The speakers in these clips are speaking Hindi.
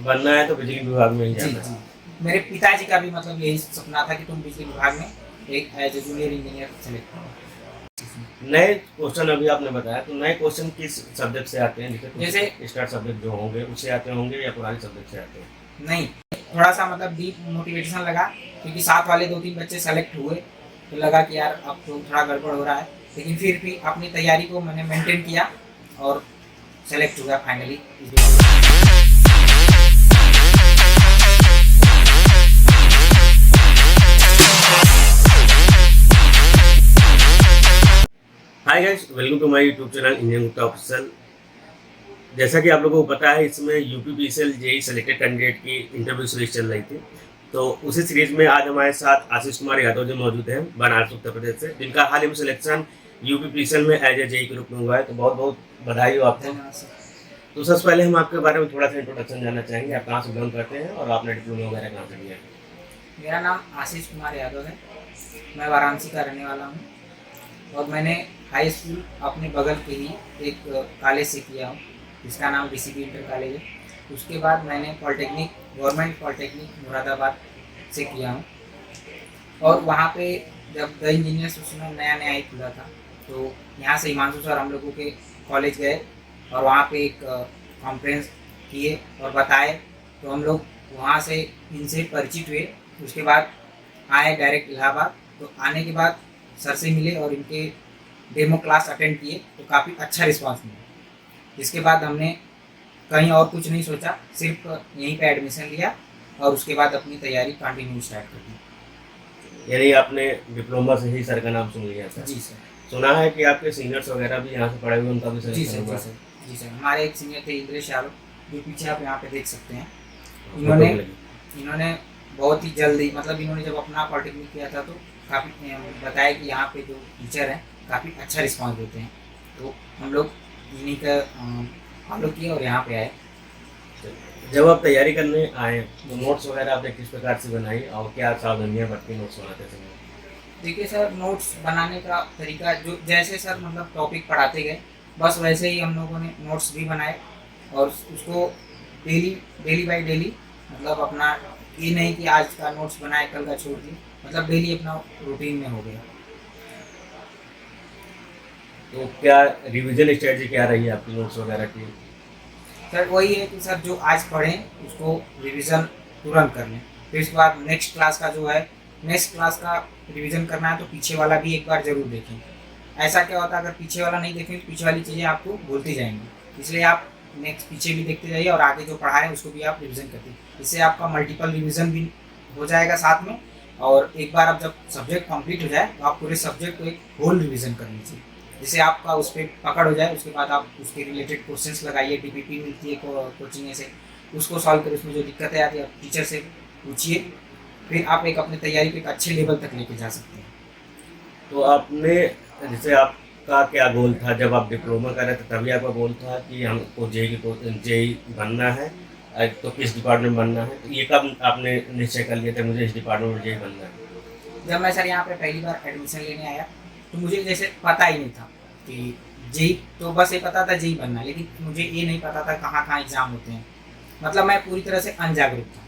बनना है तो बिजली विभाग में ही जी जाना है। जी, मेरे पिताजी का भी मतलब यही सपना था कि तुम बिजली विभाग में एक as a junior engineer select करो। नए क्वेश्चन अभी आपने बताया, तो नए क्वेश्चन किस सब्जेक्ट से आते हैं? जैसे स्टार्ट सब्जेक्ट जो होंगे उससे आते होंगे या पुराने सब्जेक्ट से आते हैं? नहीं, थोड़ा सा मतलब डीप मोटिवेशन लगा, क्योंकि साथ वाले 2-3 बच्चे सेलेक्ट हुए, तो लगा कि यार अब तो थोड़ा गड़बड़ हो रहा है, लेकिन फिर भी अपनी तैयारी को मैंने मेंटेन किया और सेलेक्ट हुआ finally. Hi guys, welcome to my YouTube channel Indian Gupta official. जैसा कि आप लोगों को पता है, इसमें यूपीपीसीएल जेई सेलेक्टेड कैंडिडेट की इंटरव्यू सीरीज चल रही थी। तो उसी सीरीज में आज हमारे साथ आशीष कुमार यादव जी मौजूद हैं बनारस उत्तर प्रदेश से, जिनका हाल ही में सिलेक्शन यूपीपीसीएल में एज ए जेई के रूप में हुआ है। तो बहुत बहुत बधाई हो आपको। धन्यवाद सर। तो सबसे पहले हम आपके बारे में थोड़ा सा इंट्रोडक्शन जानना चाहेंगे। आप कहाँ से बिलोंग करते हैं और आपने डिप्लोमा वगैरह कहाँ से किया है? मेरा नाम आशीष कुमार यादव है, मैं वाराणसी का रहने वाला हूँ और मैंने हाई स्कूल अपने बगल के ही एक कॉलेज से किया हूँ, जिसका नाम डीसीबी इंटर कॉलेज है। उसके बाद मैंने पॉलिटेक्निक, गवर्नमेंट पॉलिटेक्निक मुरादाबाद से किया हूँ और वहाँ पे जब द इंजीनियर्स उसमें नया नया ही खुला था, तो यहाँ से हिमांशु सर हम लोगों के कॉलेज गए और वहाँ पे एक कॉन्फ्रेंस किए और बताए, तो हम लोग वहाँ से इनसे परिचित हुए। उसके बाद आए डायरेक्ट इलाहाबाद, तो आने के बाद सर से मिले और इनके डेमो क्लास अटेंड किए, तो काफ़ी अच्छा रिस्पांस मिला। इसके बाद हमने कहीं और कुछ नहीं सोचा, सिर्फ यहीं पे एडमिशन लिया और उसके बाद अपनी तैयारी कंटिन्यू स्टार्ट कर दी। यानी आपने डिप्लोमा से ही सर का नाम सुन लिया था? जी सर। सुना है कि आपके सीनियर्स वगैरह भी यहाँ से पढ़े हुए, उनका भी जी सिलेक्शन सर। हुआ जी है? सर। जी सर, हमारे एक सीनियर थे इंद्रेश यादव, जो पीछे आप यहाँ पे देख सकते हैं। फोटो में लगी। इन्होंने बहुत ही जल्दी, मतलब इन्होंने जब अपना पॉलिटेक्निक किया था तो काफ़ी बताया कि यहाँ पे जो टीचर हैं काफ़ी अच्छा रिस्पांस देते हैं, तो हम लोग इन्हीं का फॉलो किए और यहाँ पे आए। जब आप तैयारी करने आए तो नोट्स वगैरह आपने किस प्रकार से बनाई और क्या सावधानियां बरती नोट्स बनाते समय? देखिए सर, नोट्स बनाने का तरीका जो जैसे सर मतलब टॉपिक पढ़ाते गए, बस वैसे ही हम लोगों ने नोट्स भी बनाए और उसको डेली बाय डेली, मतलब अपना ये नहीं कि आज का नोट्स बनाए कल का छोड़ दिए, मतलब डेली अपना रूटीन में हो गया। तो क्या रिवीजन स्ट्रेटजी क्या रही है आपकी नोट्स वगैरह की? सर वही है कि सर जो आज पढ़ें उसको रिवीजन तुरंत कर लें, फिर उसके बाद नेक्स्ट क्लास का जो है, नेक्स्ट क्लास का रिवीजन करना है तो पीछे वाला भी एक बार जरूर देखें। ऐसा क्या होता है, अगर पीछे वाला नहीं देखें तो पीछे वाली चीज़ें आपको भूलती जाएंगी, इसलिए आप नेक्स्ट पीछे भी देखते जाइए और आगे जो पढ़ा है उसको भी आप रिवीजन करते, इससे आपका मल्टीपल रिवीजन भी हो जाएगा साथ में। और एक बार अब जब सब्जेक्ट कंप्लीट हो जाए तो आप पूरे सब्जेक्ट को एक होल रिवीजन कर लीजिए, जिससे आपका उस पर पकड़ हो जाए। उसके बाद आप उसके रिलेटेड क्वेश्चंस लगाइए, डीपीपी मिलती है कोचिंग से, उसको सॉल्व करें, उसमें जो दिक्कतें आती है आप टीचर से पूछिए, फिर आप एक अपनी तैयारी को एक अच्छे लेवल तक लेके जा सकते हैं। तो आपने, जैसे आपका क्या गोल था जब आप डिप्लोमा कर रहे थे, तभी आपका गोल था कि हमको जेई बनना है, तो किस डिपार्टमेंट बनना है? तो ये कब आपने निश्चय कर लिया था मुझे इस डिपार्टमेंट में जेई बनना है? जब मैं सर यहाँ पे पहली बार एडमिशन लेने आया तो मुझे जैसे पता ही नहीं था कि जेई, तो बस ये पता था जेई बनना है, लेकिन मुझे ये नहीं पता था कहाँ कहाँ एग्ज़ाम होते हैं, मतलब मैं पूरी तरह से अनजागरूक था।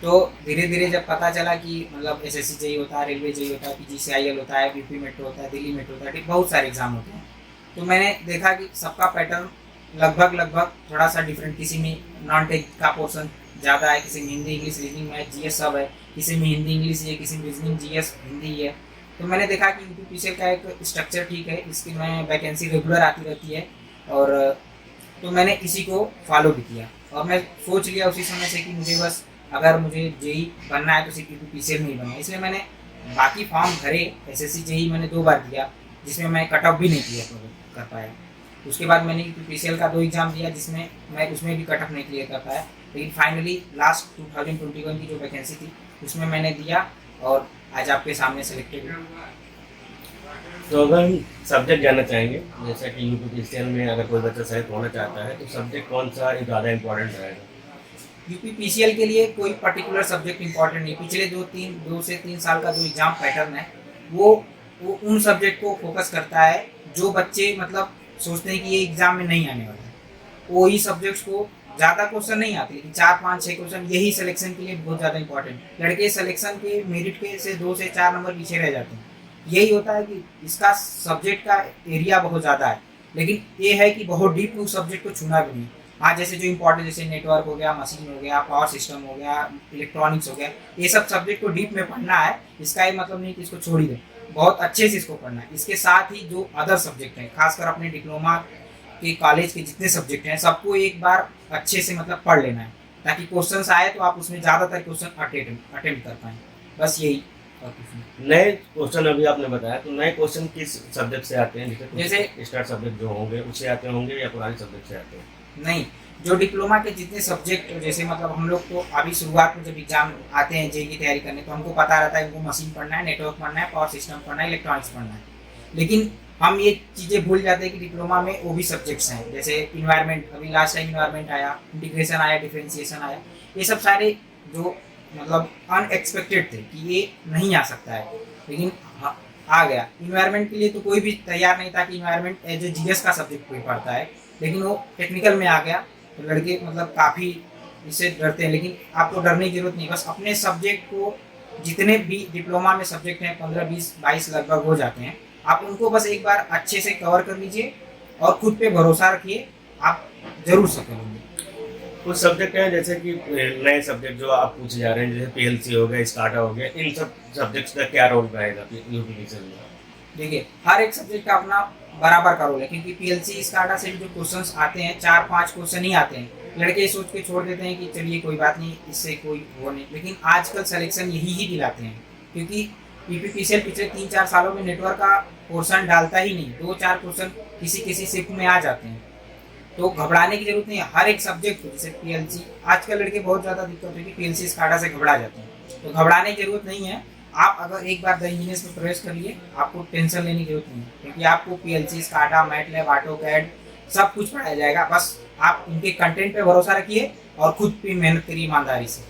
तो धीरे धीरे जब पता चला कि मतलब एसएससी जेई होता है, रेलवे जेई होता है, पीजीसीआईएल होता है, यूपी मेट्रो होता है, दिल्ली मेट्रो होता है, बहुत सारे एग्जाम होते हैं, तो मैंने देखा कि सबका पैटर्न लगभग थोड़ा सा डिफरेंट। किसी में नॉन टेक का पोर्शन ज़्यादा है, किसी में Hindi English reasoning math GS सब है, किसी में हिंदी इंग्लिश है, किसी में रीजनिंग जीएस हिंदी है। तो मैंने देखा कि यूपीपीसीएल का एक स्ट्रक्चर ठीक है, इसकी में वैकेंसी रेगुलर आती रहती है, और तो मैंने इसी को फॉलो भी किया और मैं सोच लिया उसी समय से कि मुझे बस अगर मुझे जेई बनना है तो सिर्फ यूपीपीसीएल में ही बनना है। इसलिए मैंने बाकी फॉर्म भरे, एसएससी जेई मैंने 2 बार दिया, जिसमें मैं कट ऑफ भी नहीं क्लियर कर पाया। उसके बाद मैंने यूपीपीसीएल का 2 एग्ज़ाम दिया, जिसमें मैं उसमें भी कट ऑफ नहीं क्लियर कर पाया, लेकिन फाइनली लास्ट 2021 की जो वैकेंसी थी उसमें मैंने दिया और आज आपके सामने सेलेक्टेड हुआ। तो अगर हम सब्जेक्ट जानना चाहेंगे, जैसा कि यूपीपीसीएल में अगर कोई बच्चा सेलेक्ट होना चाहता है तो सब्जेक्ट कौन सा ज़्यादा इम्पोर्टेंट रहेगा? यूपीपीसीएल के लिए कोई पर्टिकुलर सब्जेक्ट इंपॉर्टेंट नहीं, पिछले 2 से 3 साल का जो एग्जाम पैटर्न है वो उन सब्जेक्ट को फोकस करता है जो बच्चे मतलब सोचते हैं कि ये एग्जाम में नहीं आने वाला है, वो ही सब्जेक्ट्स को ज़्यादा क्वेश्चन नहीं आते, लेकिन 4 5 6 क्वेश्चन यही सिलेक्शन के लिए बहुत ज़्यादा इंपॉर्टेंट। लड़के सिलेक्शन के मेरिट के से 2 से 4 नंबर पीछे रह जाते हैं। यही होता है कि इसका सब्जेक्ट का एरिया बहुत ज़्यादा है, लेकिन ये है कि बहुत डीप उस सब्जेक्ट को छूना भी नहीं। हाँ, जैसे जो इंपॉर्टेंट जैसे नेटवर्क हो गया, मशीन हो गया, पावर सिस्टम हो गया, इलेक्ट्रॉनिक्स हो गया, ये सब सब्जेक्ट को डीप में पढ़ना है। इसका ये मतलब नहीं कि इसको छोड़ ही दें, बहुत अच्छे से इसको पढ़ना है। इसके साथ ही जो अदर सब्जेक्ट हैं, खासकर अपने डिप्लोमा के कॉलेज के जितने सब्जेक्ट हैं, सबको एक बार अच्छे से मतलब पढ़ लेना है, ताकि क्वेश्चन आए तो आप उसमें ज़्यादातर क्वेश्चन अटेम्प्ट कर पाएँ। बस यही, और कुछ नहीं। नए क्वेश्चन अभी आपने बताया, तो नए क्वेश्चन किस सब्जेक्ट से आते हैं? जैसे स्टार्ट सब्जेक्ट जो होंगे उससे आते होंगे या पुराने सब्जेक्ट से आते हैं? नहीं, जो डिप्लोमा के जितने सब्जेक्ट, जैसे मतलब हम लोग तो अभी शुरुआत में जब एग्जाम आते हैं जेईई की तैयारी करने, तो हमको पता रहता है हमको मशीन पढ़ना है, नेटवर्क पढ़ना है, पावर सिस्टम पढ़ना है, इलेक्ट्रॉनिक्स पढ़ना है। लेकिन हम ये चीज़ें भूल जाते हैं कि डिप्लोमा में वो भी सब्जेक्ट्स हैं, जैसे इन्वायरमेंट, अभी लास्ट टाइम इन्वायरमेंट आया, इंटीग्रेशन आया, डिफरेंशिएशन आया। ये सब सारे जो मतलब अनएक्सपेक्टेड थे कि ये नहीं आ सकता है, लेकिन आ गया। इन्वायरमेंट के लिए तो कोई भी तैयार नहीं था कि इन्वायरमेंट एज ए जीएस का सब्जेक्ट कोई पढ़ता है, लेकिन वो टेक्निकल में आ गया। तो लड़के मतलब काफ़ी इससे डरते हैं, लेकिन आपको डरने की जरूरत नहीं। बस अपने सब्जेक्ट को, जितने भी डिप्लोमा में सब्जेक्ट हैं 15 20 22 लगभग हो जाते हैं, आप उनको बस एक बार अच्छे से कवर कर लीजिए और खुद पे भरोसा रखिए, आप जरूर सफल होंगे। कुछ सब्जेक्ट हैं जैसे कि नए सब्जेक्ट जो आप पूछे जा रहे हैं, जैसे पीएलसी हो गया, स्काडा हो गया, इन सब सब्जेक्ट्स का क्या रोल रहेगा यूपीपीसीएल में? देखिए, हर एक सब्जेक्ट का अपना बराबर का रोल है, क्योंकि पीएलसी स्काडा से जो क्वेश्चंस आते हैं 4 5 क्वेश्चन ही आते हैं। लड़के सोच के छोड़ देते हैं कि चलिए कोई बात नहीं, इससे कोई वो नहीं, लेकिन आजकल सिलेक्शन यही ही दिलाते हैं, क्योंकि यूपीपीसीएल पिछले 3 4 सालों में नेटवर्क का पोर्शन डालता ही नहीं। 2 4 क्वेश्चन किसी शिफ्ट में आ जाते हैं, तो घबराने की जरूरत नहीं है। हर एक सब्जेक्ट को, जैसे पीएलसी, आजकल लड़के बहुत ज़्यादा दिक्कत है कि पीएलसी स्काडा से घबरा जाते हैं, तो घबराने की जरूरत नहीं है। आप अगर एक बार द इंजीनियर्स में प्रवेश कर लिए, आपको टेंशन लेने की जरूरत नहीं है, क्योंकि आपको पीएलसी, स्काडा, मैटलैब, ऑटोकैड सब कुछ पढ़ाया जाएगा। बस आप इनके कंटेंट पे भरोसा रखिए और खुद भी मेहनत करिए ईमानदारी से।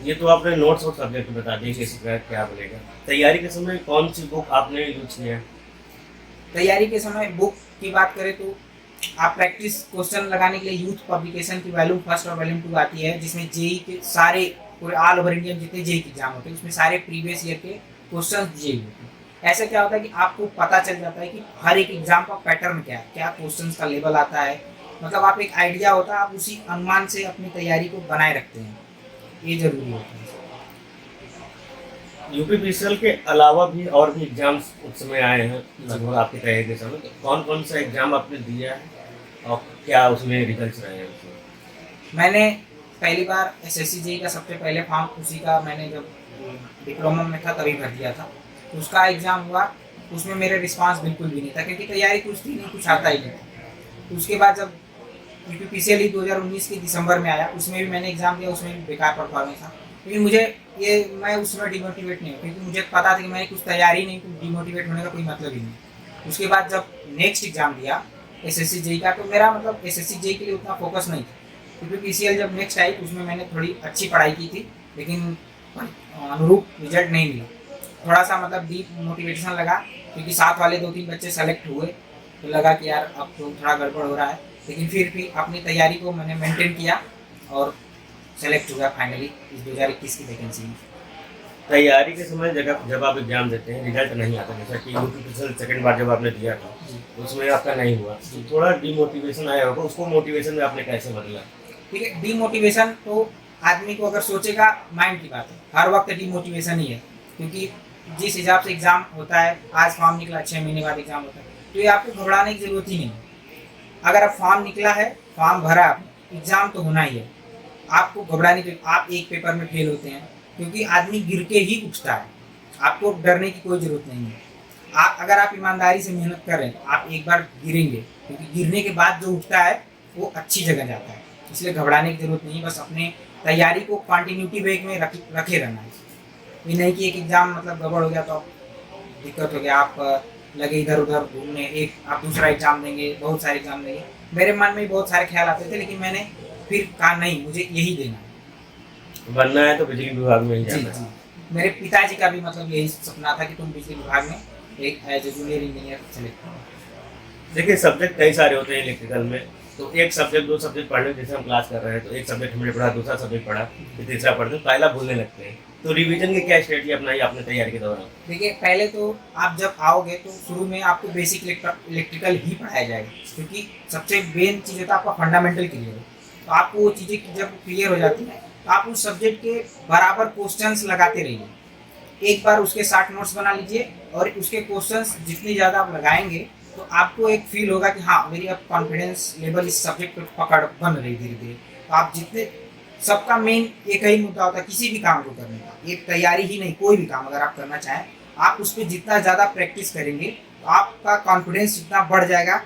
ये तो आपने नोट्स और सब्जेक्ट बता दिए किसी का क्या बनेगा। तैयारी के समय कौन सी बुक आपने यूज किया है? तैयारी के समय बुक की बात करें तो आप प्रैक्टिस क्वेश्चन लगाने के लिए यूथ पब्लिकेशन की वॉल्यूम 1 और वॉल्यूम 2 आती है, जिसमें जेईई के सारे पूरे ऑल ओवर इंडिया जितने जेईई के एग्जाम होते हैं उसमें सारे प्रीवियस ईयर के क्वेश्चन जेईई होते हैं। ऐसे क्या होता है कि आपको पता चल जाता है कि हर एक एग्जाम का पैटर्न क्या है, क्या क्वेश्चन का लेवल आता है, मतलब आप एक आइडिया होता है, आप उसी अनुमान से अपनी तैयारी को बनाए रखते हैं, ये जरूरी होता है। यूपीपीसीएल के अलावा भी और भी एग्जाम्स उस समय आए हैं लगभग आपकी तैयारी के समय, तो कौन कौन सा एग्जाम आपने दिया है और क्या उसमें रिजल्ट्स रहे हैं उसमें? मैंने पहली बार एसएससी जेईई का सबसे पहले फॉर्म, उसी का मैंने जब डिप्लोमा में था तभी भर दिया था। उसका एग्ज़ाम हुआ, उसमें मेरे रिस्पांस बिल्कुल भी नहीं था, क्योंकि तैयारी कुछ थी नहीं, कुछ आता ही नहीं था। उसके बाद जब यूपीपीसीएल ही 2019 के दिसंबर में आया, उसमें भी मैंने एग्ज़ाम दिया, उसमें भी बेकार परफॉर्मेंस था। लेकिन मैं उसमें डिमोटिवेट नहीं हूँ, क्योंकि मुझे पता था कि मैंने कुछ तैयारी नहीं, कुछ डिमोटिवेट होने का कोई मतलब ही नहीं। उसके बाद जब नेक्स्ट एग्ज़ाम दिया एसएससी जेईई का, तो मेरा मतलब एसएससी जेईई के लिए उतना फोकस नहीं था। यूपीपीसीएल जब नेक्स्ट आई उसमें मैंने थोड़ी अच्छी पढ़ाई की थी, लेकिन अनुरूप रिजल्ट नहीं मिला। थोड़ा सा मतलब डीप मोटिवेशन लगा, क्योंकि साथ वाले 2 3 बच्चे सेलेक्ट हुए, तो लगा कि यार अब तो थोड़ा गड़बड़ हो रहा है, लेकिन फिर भी अपनी तैयारी को मैंने मेंटेन किया और सेलेक्ट हुआ फाइनली इस 2021 की वैकेंसी में। तैयारी के समय जब आप एग्जाम देते हैं रिजल्ट नहीं आता, जैसा कि यूपीपीसीएल सेकंड बार जब आपने दिया था उसमें आपका नहीं हुआ, तो थोड़ा डिमोटिवेशन आया होगा, उसको मोटिवेशन में आपने कैसे बदला? ठीक है, डिमोटिवेशन तो आदमी को अगर सोचेगा, माइंड की बात है, हर वक्त डिमोटिवेशन ही है, क्योंकि जिस हिसाब से एग्ज़ाम होता है, आज फॉर्म निकला 6 महीने बाद एग्ज़ाम होता है, तो ये आपको घबराने की ज़रूरत ही नहीं है। अगर आप फॉर्म निकला है, फॉर्म भरा, एग्ज़ाम तो होना ही है, आपको घबराने की, आप एक पेपर में फेल होते हैं, क्योंकि आदमी गिर के ही उठता है, आपको डरने की कोई ज़रूरत नहीं है। अगर आप ईमानदारी से मेहनत कर रहे हैं तो आप एक बार गिरेंगे, क्योंकि गिरने के बाद जो उठता है वो अच्छी जगह जाता है, इसलिए घबराने की जरूरत नहीं है। बस अपने तैयारी को कंटिन्यूटी वे में रखे रहना है। ये नहीं कि एक एग्ज़ाम मतलब गड़बड़ हो गया तो आप दिक्कत हो गया, आप लगे इधर उधर घूमने, एक आप दूसरा एग्ज़ाम देंगे, बहुत सारे एग्ज़ाम देंगे। मेरे मन में बहुत सारे ख्याल आते थे, लेकिन मैंने फिर कहा नहीं, मुझे यही देना है, बनना है तो बिजली विभाग में ही जाना है। मेरे पिताजी का भी मतलब यही सपना था कि तुम बिजली विभाग में एक as a junior engineer select करो। देखिए सब्जेक्ट कई सारे होते हैं इलेक्ट्रिकल में, तो एक सब्जेक्ट दो सब्जेक्ट पढ़ने, जैसे हम क्लास कर रहे हैं तो एक सब्जेक्ट हमने पढ़ा, दूसरा सब्जेक्ट पढ़ा, फिर तीसरा पढ़ते, पहला भूलने लगते हैं। तो रिवीजन की क्या स्ट्रेटजी अपनाई आपने तैयारी के दौरान? देखिए, पहले तो आप जब आओगे तो शुरू में आपको बेसिक इलेक्ट्रिकल ही पढ़ाया जाएगा, क्योंकि सबसे मेन चीज़ होता है आपका फंडामेंटल क्लियर हो। तो आपको वो चीज़ें जब क्लियर हो जाती हैं तो आप उस सब्जेक्ट के बराबर क्वेश्चंस लगाते रहिए। एक बार उसके 60 नोट्स बना लीजिए और उसके क्वेश्चंस जितने ज़्यादा आप लगाएंगे तो आपको एक फील होगा कि हाँ, मेरी अब कॉन्फिडेंस लेवल इस सब्जेक्ट पर पकड़ बन रही धीरे धीरे। तो आप जितने, सबका मेन एक ही मुद्दा होता है किसी भी काम को करने का, एक तैयारी ही नहीं, कोई भी काम अगर आप करना चाहें, आप उस पर जितना ज़्यादा प्रैक्टिस करेंगे तो आपका कॉन्फिडेंस इतना बढ़ जाएगा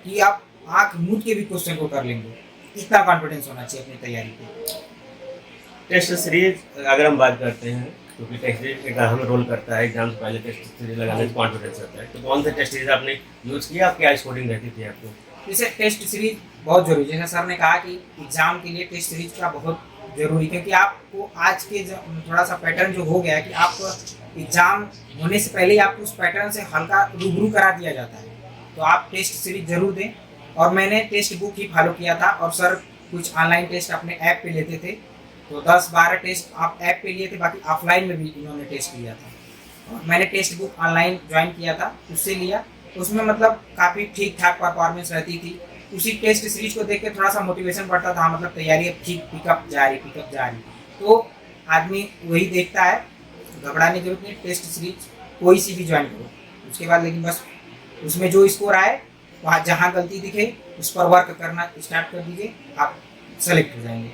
कि आप आँख मूंद के भी क्वेश्चन को कर लेंगे। इतना कॉन्फिडेंस होना चाहिए अपनी तैयारी पे। टेस्ट सीरीज अगर हम बात करते हैं, क्योंकि टेस्ट सीरीज एक अहम रोल करता है, एग्जाम से पहले टेस्ट सीरीज लगाने से कॉन्फिडेंस आता है, तो कौन सा टेस्ट सीरीज आपने यूज़ किया, क्या स्कोरिंग रहती थी आपको? जैसे टेस्ट सीरीज बहुत जरूरी, जैसे सर ने कहा कि एग्जाम के लिए टेस्ट सीरीज का बहुत जरूरी, क्योंकि आपको आज के थोड़ा सा पैटर्न जो हो गया है कि आप एग्जाम होने से पहले ही आपको उस पैटर्न से हल्का रूबरू करा दिया जाता है। तो आप टेस्ट सीरीज जरूर दें। और मैंने टेस्ट बुक ही फॉलो किया था, और सर कुछ ऑनलाइन टेस्ट अपने ऐप पे लेते थे, तो 10-12 टेस्ट आप ऐप पे लिए थे, बाकी ऑफलाइन में भी इन्होंने टेस्ट लिया था। और मैंने टेस्ट बुक ऑनलाइन ज्वाइन किया था, उससे लिया। उसमें मतलब काफ़ी ठीक ठाक परफॉर्मेंस रहती थी। उसी टेस्ट सीरीज को देख के थोड़ा सा मोटिवेशन बढ़ता था, मतलब तैयारी अब ठीक पिकअप जा रही। तो आदमी वही देखता है, घबराने की जरूरत नहीं, टेस्ट सीरीज कोई सी भी ज्वाइन करो। उसके बाद लेकिन बस उसमें जो स्कोर आए, वहाँ जहाँ गलती दिखे उस पर वर्क करना स्टार्ट कर दीजिए, आप सेलेक्ट हो जाएंगे।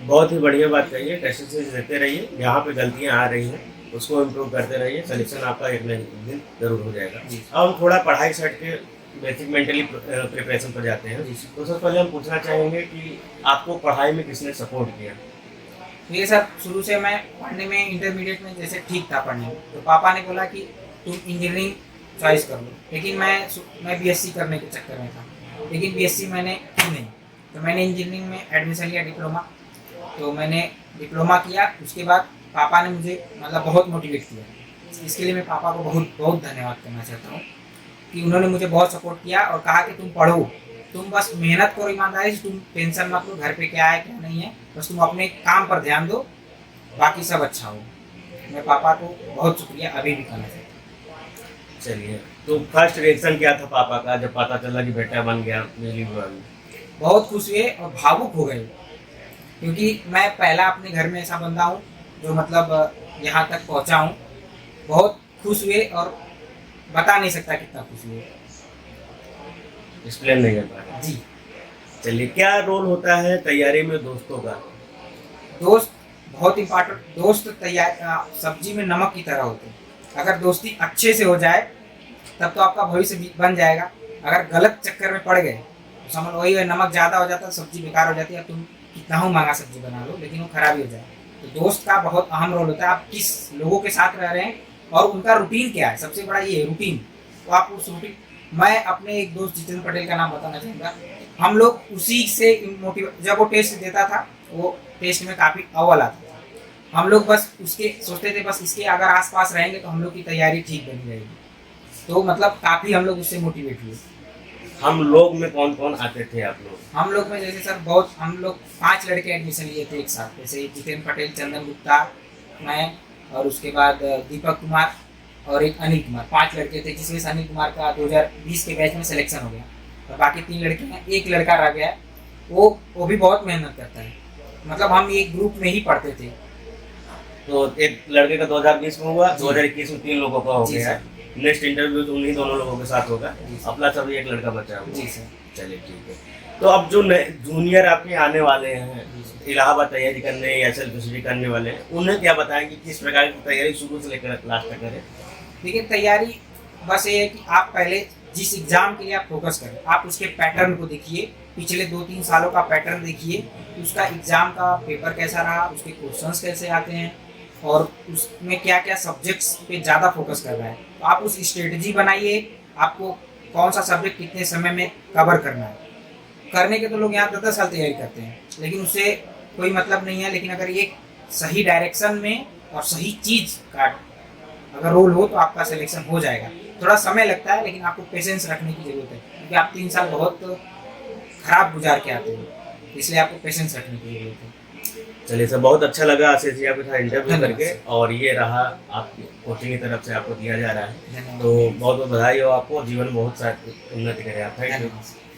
बहुत ही बढ़िया बात कही है, टेस्ट सीरीज देते रहिए, जहाँ पे गलतियाँ आ रही हैं उसको इम्प्रूव करते रहिए, सिलेक्शन आपका एक न एक दिन जरूर हो जाएगा। अब हम थोड़ा पढ़ाई साइड के बेसिक मेंटली प्रिपरेशन पर जाते हैं। तो सबसे पहले हम पूछना चाहेंगे कि आपको पढ़ाई में किसने सपोर्ट किया? ये सर, शुरू से मैं पढ़ने में, इंटरमीडिएट में जैसे ठीक था पढ़ने में, तो पापा ने बोला कि तुम इंजीनियरिंग चॉइस कर लो, लेकिन मैं बीएससी करने के चक्कर में था, लेकिन बीएससी मैंने की नहीं। तो मैंने इंजीनियरिंग में एडमिशन लिया, डिप्लोमा। तो मैंने डिप्लोमा किया, उसके बाद पापा ने मुझे मतलब बहुत मोटिवेट किया। इसके लिए मैं पापा को बहुत बहुत धन्यवाद करना चाहता हूँ कि उन्होंने मुझे बहुत सपोर्ट किया और कहा कि तुम पढ़ो, तुम बस मेहनत करो ईमानदारी से, तुम टेंशन मत लो घर पे क्या है क्या नहीं है, बस तुम अपने काम पर ध्यान दो, बाकी सब अच्छा हो। मैं पापा को बहुत शुक्रिया अभी भी करना चाहता हूँ। चलिए, तो फर्स्ट रिएक्शन क्या था पापा का जब पता चला कि बेटा बन गया मेरी? बहुत खुश हुए और भावुक हो गए, क्योंकि मैं पहला अपने घर में ऐसा बंदा हूँ जो मतलब यहाँ तक पहुँचा हूँ। बहुत खुश हुए और बता नहीं सकता कितना खुश हुए, एक्सप्लेन नहीं कर पा रहे जी। चलिए, क्या रोल होता है तैयारी में दोस्तों का? दोस्त बहुत इम्पोर्टेंट। दोस्त सब्जी में नमक की तरह होते हैं। अगर दोस्ती अच्छे से हो जाए तब तो आपका भविष्य बन जाएगा। अगर गलत चक्कर में पड़ गए तो समझ वही है, नमक ज़्यादा हो जाता है, सब्जी बेकार हो जाती है। तुम कितना हो महंगा सब्जी बना लो, लेकिन वो खराब ही हो जाए। तो दोस्त का बहुत अहम रोल होता है। आप किस लोगों के साथ रह रहे हैं और उनका रूटीन क्या है, सबसे बड़ा ये है रूटीन। तो आप उस रूटीन, मैं अपने एक दोस्त जितेंद्र पटेल का नाम बताना चाहूँगा। हम लोग उसी से मोटिवेट, जब वो टेस्ट देता था, वो टेस्ट में काफ़ी अव्वल आता था। हम लोग बस उसके सोचते थे, बस इसके अगर आसपास रहेंगे तो हम लोग की तैयारी ठीक बनी रहेगी। तो मतलब काफ़ी हम लोग उससे मोटिवेट हुए। हम लोग में कौन कौन आते थे आप लोग? हम लोग में जैसे सर बहुत, हम लोग 5 लड़के एडमिशन लिए थे एक साथ। जैसे जितेंद्र पटेल, चंदन गुप्ता, मैं, और उसके बाद दीपक कुमार और एक अनिल कुमार। 5 लड़के थे, जिसमें से अनिल कुमार का 2020 के बैच में सिलेक्शन हो गया और बाकी 3 लड़के हैं। एक लड़का रह गया, वो भी बहुत मेहनत करता है। मतलब हम एक ग्रुप में ही पढ़ते थे। तो एक लड़के का 2020 में हुआ, 2021 में 3 लोगों का हो गया। नेक्स्ट इंटरव्यू तो उन्हीं दोनों लोगों के साथ होगा, अपना सभी एक लड़का बचा हुआ। जी सर। चलिए ठीक है। तो अब जो जूनियर आपके आने वाले हैं, इलाहाबाद तैयारी करने या SLPCD करने वाले हैं, उन्हें क्या बताएंगे किस प्रकार की तैयारी शुरू से लेकर लास्ट तक करें? देखिए, तैयारी बस ये है कि आप पहले जिस एग्ज़ाम के लिए आप फोकस करें, आप उसके पैटर्न को देखिए, पिछले 2-3 सालों का पैटर्न देखिए, उसका एग्ज़ाम का पेपर कैसा रहा, उसके क्वेश्चंस कैसे आते हैं और उसमें क्या क्या सब्जेक्ट्स पे ज़्यादा फोकस कर रहा है। तो आप उस स्ट्रेटजी बनाइए, आपको कौन सा सब्जेक्ट कितने समय में कवर करना है। करने के तो लोग यहाँ 10 साल तैयारी करते हैं, लेकिन उससे कोई मतलब नहीं है। लेकिन अगर ये सही डायरेक्शन में और सही चीज़ का अगर रोल हो तो आपका सिलेक्शन हो जाएगा। थोड़ा समय लगता है, लेकिन आपको पेशेंस रखने की ज़रूरत है, क्योंकि आप 3 साल बहुत खराब गुजार के आते हो, इसलिए आपको पेशेंस रखने की जरूरत है। चलिए सर, बहुत अच्छा लगा आशीष जी आपके साथ इंटरव्यू धन्यवाद करके, सर। और ये रहा आपकी कोचिंग की तरफ से आपको दिया जा रहा है। धन्यवाद। तो बहुत बहुत बधाई हो आपको, जीवन में बहुत सारी उन्नति करें आप। Thank you. धन्यवाद।